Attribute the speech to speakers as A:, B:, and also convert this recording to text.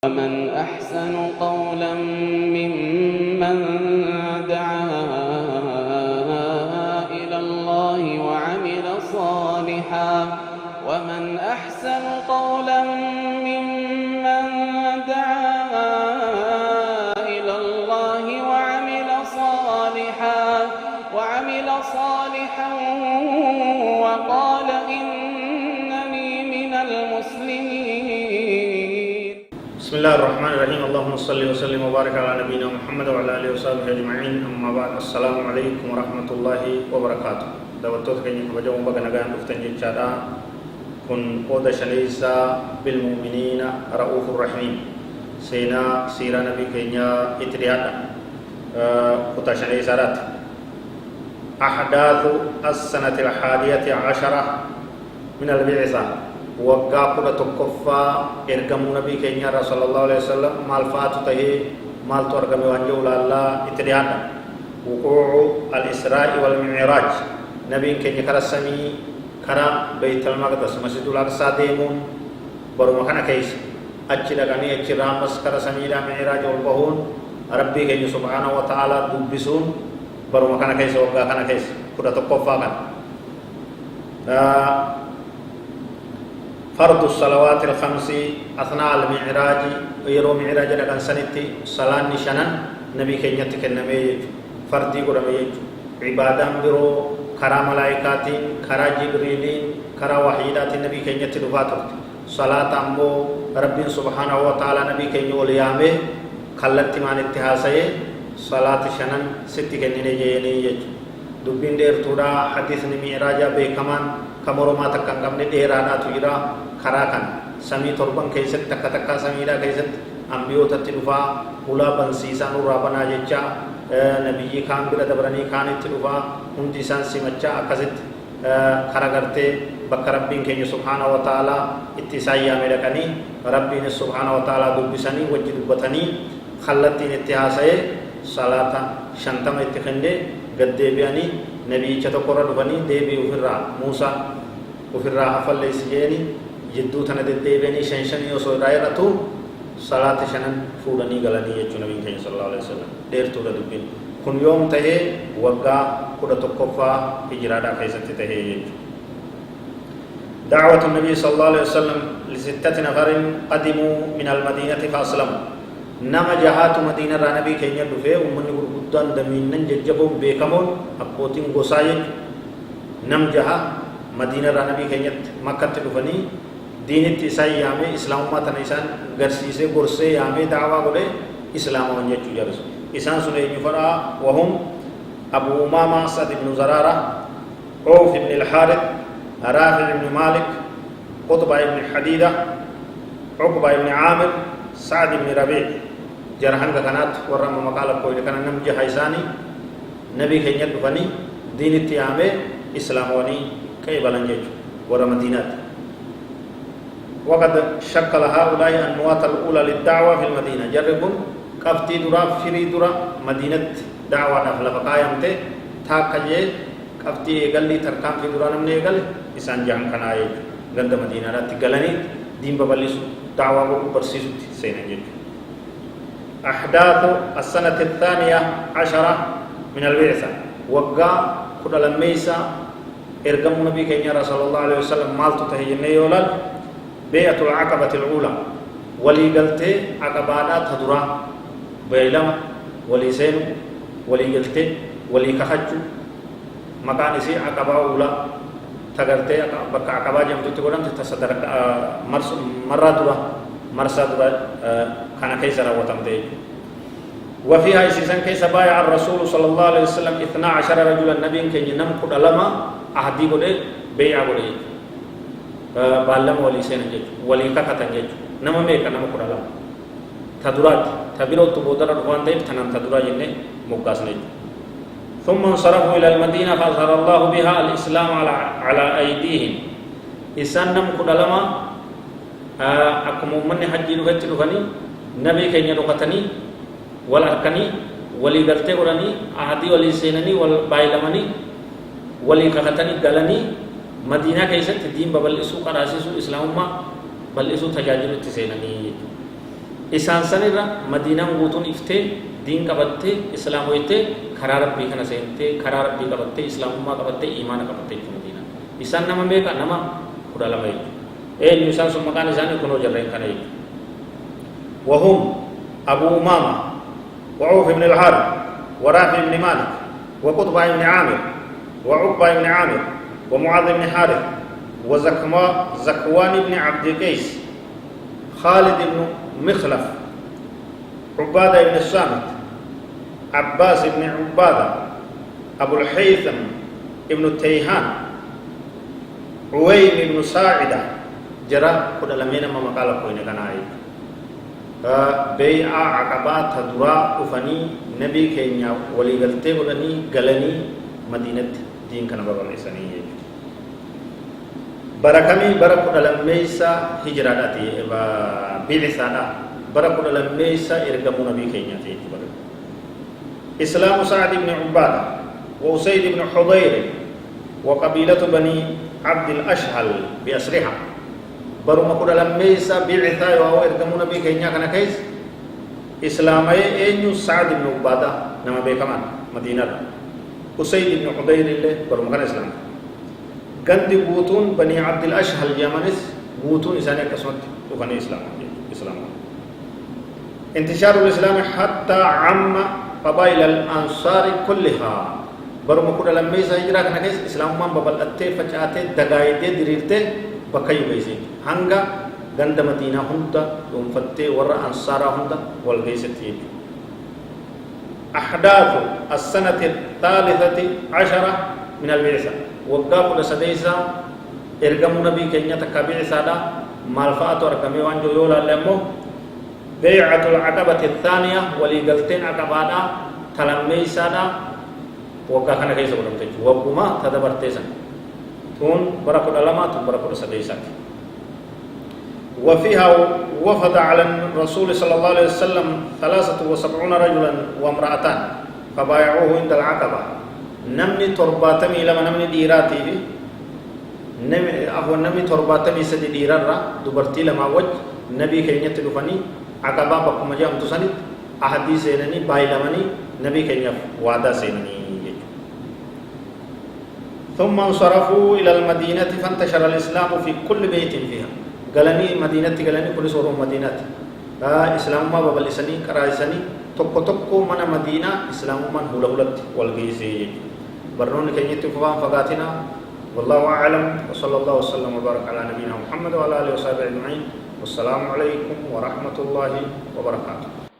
A: ومن أحسن قولا ممن دعا إلى الله وعمل صالحا ومن أحسن قولا ممن دعا إلى الله وعمل صالحا وقال إنني من المسلمين.
B: بسم الله الرحمن الرحيم. اللهم صل وسلم وبارك على نبينا محمد وعلى اله وصحبه اجمعين. اما بعد. السلام عليكم ورحمه الله وبركاته. دعوتك كني كبجو بغنغان دفتن جچادا كن قود شليسا بالمؤمنين رؤوف الرحيم. سينا سيرا نبي كنيا اتريادا قوتا شليسا رات احداث السنه الحادية عشرة من البعثة waggaa 11ffaa ergamuu nabii keenya sallallahu alaihi wasallam maal faatu tahee maaltu argame waan jedhu laallaa itti dhiyaadha. wuquucu al-israa'i wal mi'raaj, nabiin keenya karaa samii karaa baytul maqdis masjidul aqsaa deemuun baruma kana keessa achi dhaqanii achirraa ammas karaa samiidhaa mi'raaj ol bahuun rabbii keenya subhaanahu wa ta'aalaa dubbisuun baruma kana keessa waggaa kana keessa 11ffaa kana. فرض الصلوات الخمس أثناء المعراج ويرو معراج لكن سنتي صلاة نشانا نبي كينيت كنمي فردي قرمي عبادة برو كرا ملائكات كرا جبريل كرا وحيدات نبي كينيت دفاتر صلاة أمبو رب سبحانه وتعالى نبي كينيو ليامه خلت مان اتحاسي صلاة شنن ستي كنيني جيني يجو دبين دير تودا حديث معراج بكمان كمرما تكان قمني ديرانا تجرا خراكان سمي تربان كيست تكا تكا سميرا كيست أمبيو تتلفا ولا بنسيسان ورابنا جيجا نبي خان بلا دبراني خان تلفا هندسان سمجا أكست خراغرتي بك ربين كيني سبحانه وتعالى اتسايا ملكني ربين سبحانه وتعالى دبساني وجد بطني خلتين اتحاسي صلاة شنتم اتخنده قد ديبياني نبي چتوكورا دبني ديبي وفرا موسى وفرا حفل ليسجيني جدو تنا ديبياني شنشني وصوراي رتو صلاة شنن فودني غلاني يجو نبي كي صلى الله عليه وسلم دير تورا دبين كن يوم تهي وقا كودا توقفا هجرادا كيست تهي يجو. دعوة النبي صلى الله عليه وسلم لستة نفر قدموا من المدينة فأسلموا. نما جهات مدينة رانبي كينيا دفه ومن غرغدان دمينن ججبون بيكمون أبوتين غوساي نم جها مدينة رانبي كينيا مكة دفني دين التساي يامي إسلام ما تنيسان غرسيسه غرسه يامي دعوة غله إسلام ونجت جرس إنسان سنة يفرا وهم أبو أمامة سعد بن زرارة عوف بن الحارث رافع بن مالك قطبة بن حديدة عقبة بن عامر سعد بن ربيع جرحان كانت ورم مقالة كويل كان نمجي حيساني نبي كينيا دفني دين التيامي إسلاموني كي بلنجيج ورم مدينات. وقد شكل هؤلاء النواة الأولى للدعوة في المدينة. جربون كفتي درا فري درا مدينة دعوة نفل فقايمته تاكجي كفتي قال لي تركام في درا نمني قال إسان جهان كان آيج غند مدينة رات قالني دين ببلسو دعوة برسيسو سينجيج. أحداث السنة الثانية عشرة من البعثة وقع كل لميسا إرقم النبي كينيا صلى الله عليه وسلم مالتو تهيجني يولد بيعة العقبة الأولى ولي قلت عقبانا تدرا بيلم ولي سين ولي قلت ولي كخج مكان سي عقبة أولى تغرت بك عقبة جمت تقولن تصدر مرة درا مرسى درا كان كيسرا وتمدي. وفيها إسسان كيس بايع الرسول صلى الله عليه وسلم 12 رجلا نبي كي نم قد لما أهدي قد بيع قد بالله ولي سينجج ولي كاتنجج نما ميك نما قد لما تدرات تبيرو تبودر روان ديب تنام تدرا جنة مقاسنج. ثم انصرفوا إلى المدينة فأظهر الله بها الإسلام على أيديهم. إسان نم قد لما أكم من حجي لغت لغني نبي كي يرقتني ولا أركني ولي قلت قراني أهدي ولي سينني والبايلمني ولي كاتني قالني مدينة كيست دين ببلسو قراسيسو إسلام ما بلسو تجاجل تسينني. إسان سنرا مدينة غوتون إفتي دين كبتة إسلام ويته خرار ربي كنا سينته خرار ربي كبتة إسلام ما كبتة إيمان كبتة في مدينة إسان نما بيكا نما كدالا ماي نيسان سو مكان إسان كنو جرين كنا وهم أبو أمامة وعوف بن الحارث ورافع بن مالك وقطبة بن عامر وعقبة بن عامر ومعاذ بن حارث زكوان بن عبد قيس خالد بن مخلف عبادة بن الصامت عباس بن عبادة أبو الحيثم ابن التيهان عويم بن ساعدة جرى كل لمين ما مقال كوين كان عيب بيع عقبات درا أفني نبي كينيا ولي غلطة ولني غلني مدينة دين كان بابا لساني بركمي بركة لميسا هجراتي بعثانا بركة لميسا إرجمون نبي كينيا تي إسلام سعد بن عبادة وأسيد بن حضير وقبيلة بني عبد الأشهل بأسرها برما كل لميسا بعثا وهو إرجمون نبي كينيا كان كيس إسلامي إنيو سعد بن عبادة نما بكمان مدينة أسيد بن حضير اللي برما كان إسلام gandi guutuun bani abdil ashhal jamanis guutuun isaanii akkasumatti dhufanii islaama intishaarul islaami hattaa amma qabaa'ila al-ansaari kullihaa baruma kudha lammeessa hijiraa kana keessa islaamummaan babal'attee facaatee dagaayitee diriirtee bakka yugeessee hanga ganda madiinaa hunda dhuunfattee warra ansaaraa hunda wal geessetti jechuudha أحداث السنة الثالثة عشرة من البعثة وقاف لسديسا إرقم نبي كينيا تكابيع سادا مالفات ورقمي وانجو يولا لمو بيعة العقبة الثانية وليقلتين عقبانا تلمي سادا وقاكنا كيسا ونمتج وقما تدبرتيسا تون بركو الألمات بركو لسديسا وفيها وفد على الرسول صلى الله عليه وسلم 73 رجلا وامرأتان فبايعوه عند العقبة نمني ترباتمي لما نمني ديراتي نمني ترباتمي سدي ديرارا دبرتي لما وجه نبي كينيا تلفني عقبة بكم جاء متسند أحاديث سينني باي لمني نبي كينيا وعدا سينني ثم انصرفوا إلى المدينة فانتشر الإسلام في كل بيت فيها galanii madiinatti galanii kunis ormoo madiinaatti islaamummaa babal'isanii karaasanii tokko mana madiinaa islaamummaan hula hulatti wal geessee barnoonni keenyatti fufaan fagaatina wallahu a'lam wa sallallahu wasallam wa baraka ala nabiyyina muhammad wa ala alihi wa sahbihi ajma'in wassalamu alaykum wa rahmatullahi wa barakatuh